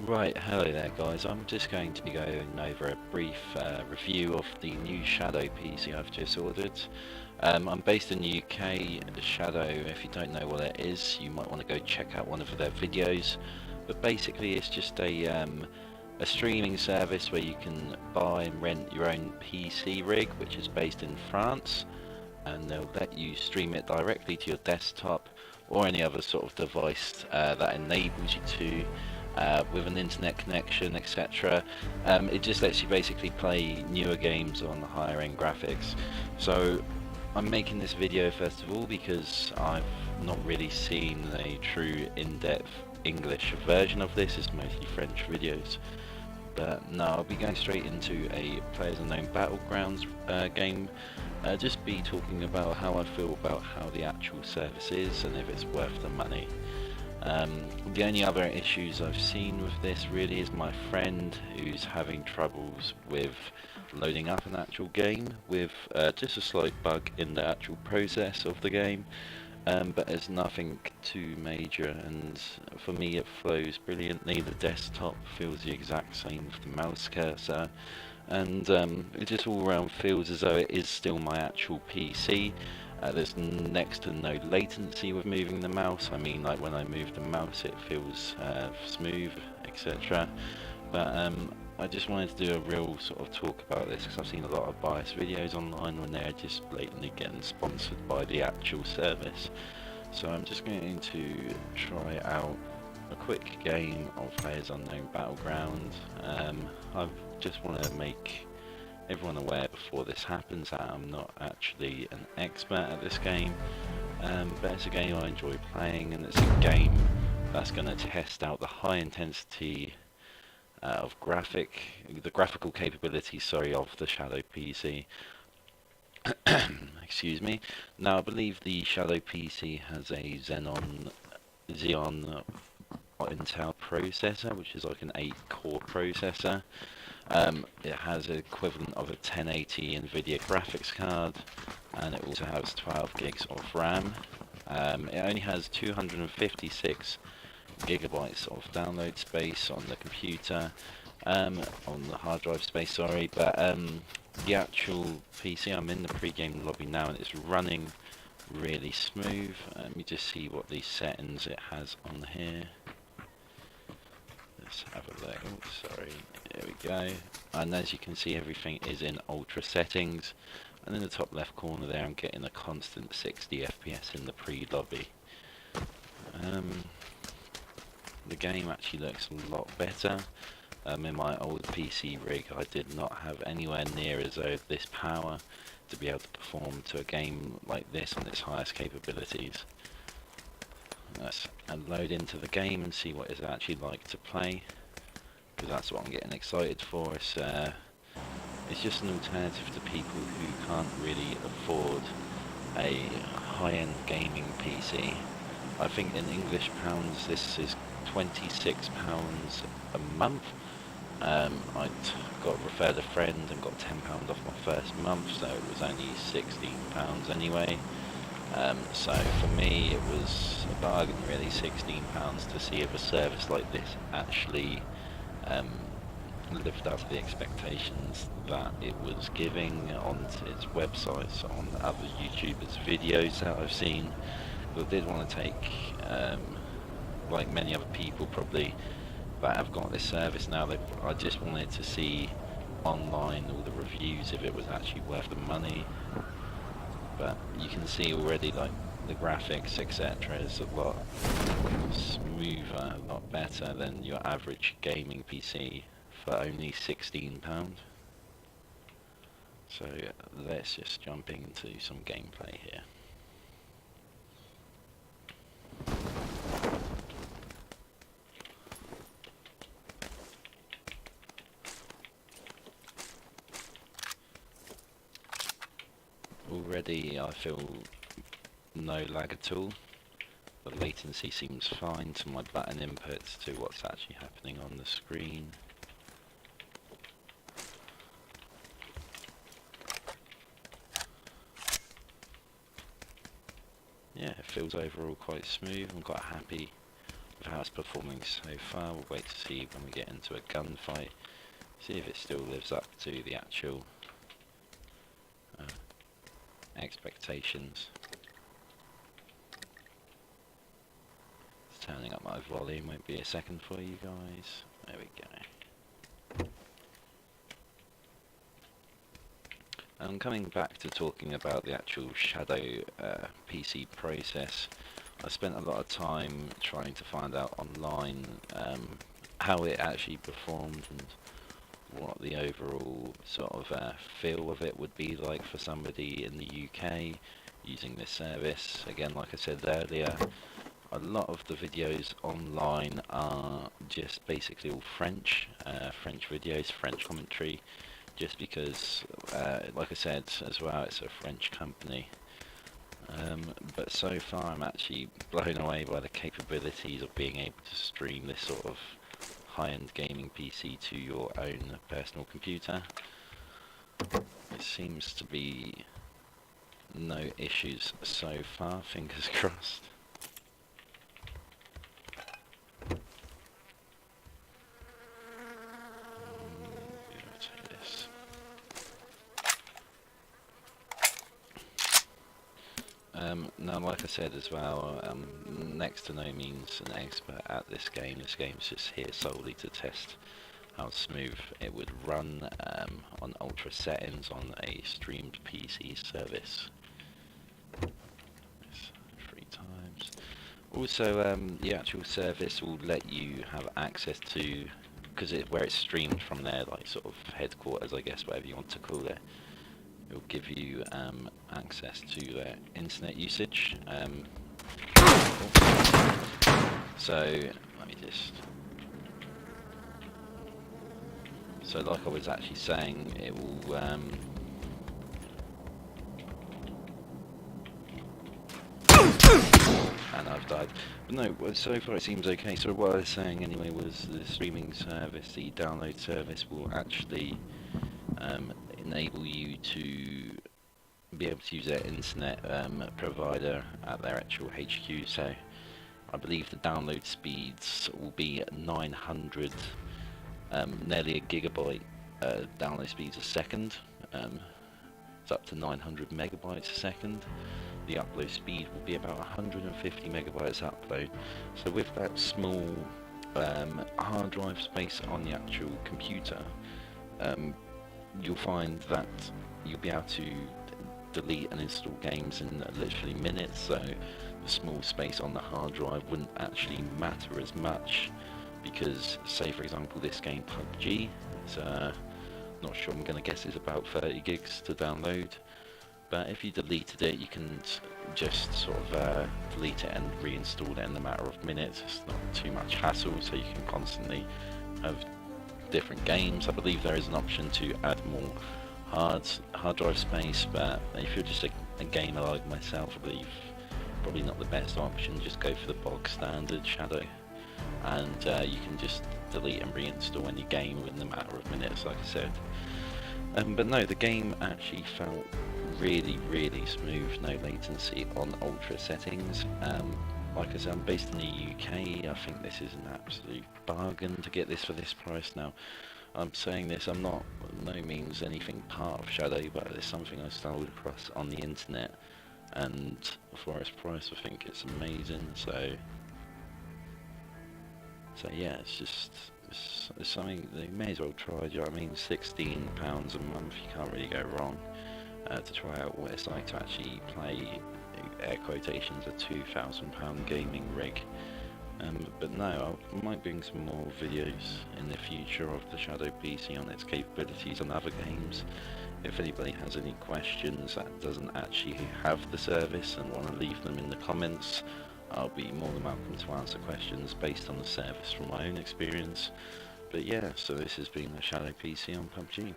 Right, hello there guys. I'm just going to be going over a brief review of the new Shadow PC I've just ordered. I'm based in the UK. Shadow, if you don't know what it is, you might want to go check out one of their videos. But basically it's just a streaming service where you can buy and rent your own PC rig, which is based in France, and they'll let you stream it directly to your desktop or any other sort of device that enables you to with an internet connection, etc. It just lets you basically play newer games on the higher end graphics. So I'm making this video first of all because I've not really seen a true in-depth English version of this. It's mostly French videos. But no, I'll be going straight into a Players Unknown Battlegrounds game. Just be talking about how I feel about how the actual service is and if it's worth the money. The only other issues I've seen with this really is my friend who's having troubles with loading up an actual game with just a slight bug in the actual process of the game. But it's nothing too major, and for me it flows brilliantly. The desktop feels the exact same with the mouse cursor, and it just all around feels as though it is still my actual PC. There's next to no latency with moving the mouse. I mean, like when I move the mouse it feels smooth, etc. But I just wanted to do a real sort of talk about this because I've seen a lot of biased videos online when they're just blatantly getting sponsored by the actual service. So I'm just going to try out a quick game of Players Unknown Battleground. I just want to make everyone aware before this happens that I'm not actually an expert at this game, but it's a game I enjoy playing, and it's a game that's going to test out the high intensity of the graphical capability, of the Shadow PC. Excuse me. Now I believe the Shadow PC has a Xeon Intel processor, which is like an 8-core processor. It has an equivalent of a 1080 NVIDIA graphics card, and it also has 12 gigs of RAM. It only has 256 gigabytes of download space on the computer, on the hard drive space, sorry, but the actual PC, I'm in the pre-game lobby now and it's running really smooth. Let me just see what these settings it has on here. Let's have a look. Oh, sorry, there we go. And as you can see, everything is in ultra settings, and in the top left corner there I'm getting a constant 60 FPS in the pre-lobby. The game actually looks a lot better. In my old PC rig I did not have anywhere near as though this power to be able to perform to a game like this on its highest capabilities. Let's load into the game and see what it's actually like to play, because that's what I'm getting excited for. It's just an alternative to people who can't really afford a high-end gaming PC. I think in English pounds this is £26 a month. I got referred a friend and got £10 off my first month, so it was only £16 anyway. So for me it was a bargain really, £16 to see if a service like this actually lived up to the expectations that it was giving on its websites, on other YouTubers' videos that I've seen. But I did want to take, like many other people probably that have got this service now, I just wanted to see online all the reviews if it was actually worth the money. But you can see already, like, the graphics, etc. is a lot smoother, a lot better than your average gaming PC for only £16. So let's just jump into some gameplay here. Already I feel no lag at all. The latency seems fine to my button inputs to what's actually happening on the screen. Yeah, it feels overall quite smooth. I'm quite happy how it's performing so far. We'll wait to see when we get into a gunfight, see if it still lives up to the actual expectations. Just turning up my volume, won't be a second for you guys. There we go. And coming back to talking about the actual Shadow PC process, I spent a lot of time trying to find out online how it actually performed and what the overall sort of feel of it would be like for somebody in the UK using this service. Again, like I said earlier, a lot of the videos online are just basically all French, French videos, French commentary, just because, like I said as well, it's a French company. But so far I'm actually blown away by the capabilities of being able to stream this sort of high-end gaming PC to your own personal computer. It seems to be no issues so far, fingers crossed. Now, like I said as well, next to no means an expert at this game. This game's just here solely to test how smooth it would run on ultra settings on a streamed PC service. 3 times. Also, the actual service will let you have access to, because where it's streamed from their like sort of headquarters, I guess, whatever you want to call it. It will give you access to their internet usage. So let me just. So, like I was actually saying, it will. And I've died. But no, so far it seems okay. So what I was saying anyway was the streaming service, the download service, will actually enable you to be able to use their internet provider at their actual HQ. So I believe the download speeds will be 900, nearly a gigabyte download speeds a second. It's up to 900 megabytes a second. The upload speed will be about 150 megabytes upload. So with that small hard drive space on the actual computer, you'll find that you'll be able to delete and install games in literally minutes, so the small space on the hard drive wouldn't actually matter as much, because say for example this game PUBG, it's not sure, I'm going to guess it's about 30 gigs to download, but if you deleted it you can just sort of delete it and reinstall it in a matter of minutes. It's not too much hassle, so you can constantly have different games. I believe there is an option to add more hard drive space, but if you're just a gamer like myself, I believe probably not the best option. Just go for the bog standard Shadow, and you can just delete and reinstall any game within a matter of minutes, like I said. But no, the game actually felt really smooth, no latency on ultra settings. Like I said, I'm based in the UK. I think this is an absolute bargain to get this for this price. Now, I'm saying this, I'm not, no means anything part of Shadow, but it's something I stumbled across on the internet, and for its price I think it's amazing. So yeah, it's just, it's something that you may as well try, do you know what I mean? £16 a month, you can't really go wrong, to try out what it's like to actually play, air quotations, a £2,000 gaming rig. But no, I might bring some more videos in the future of the Shadow PC on its capabilities on other games. If anybody has any questions that doesn't actually have the service and want to leave them in the comments, I'll be more than welcome to answer questions based on the service from my own experience. But yeah, so this has been the Shadow PC on PUBG.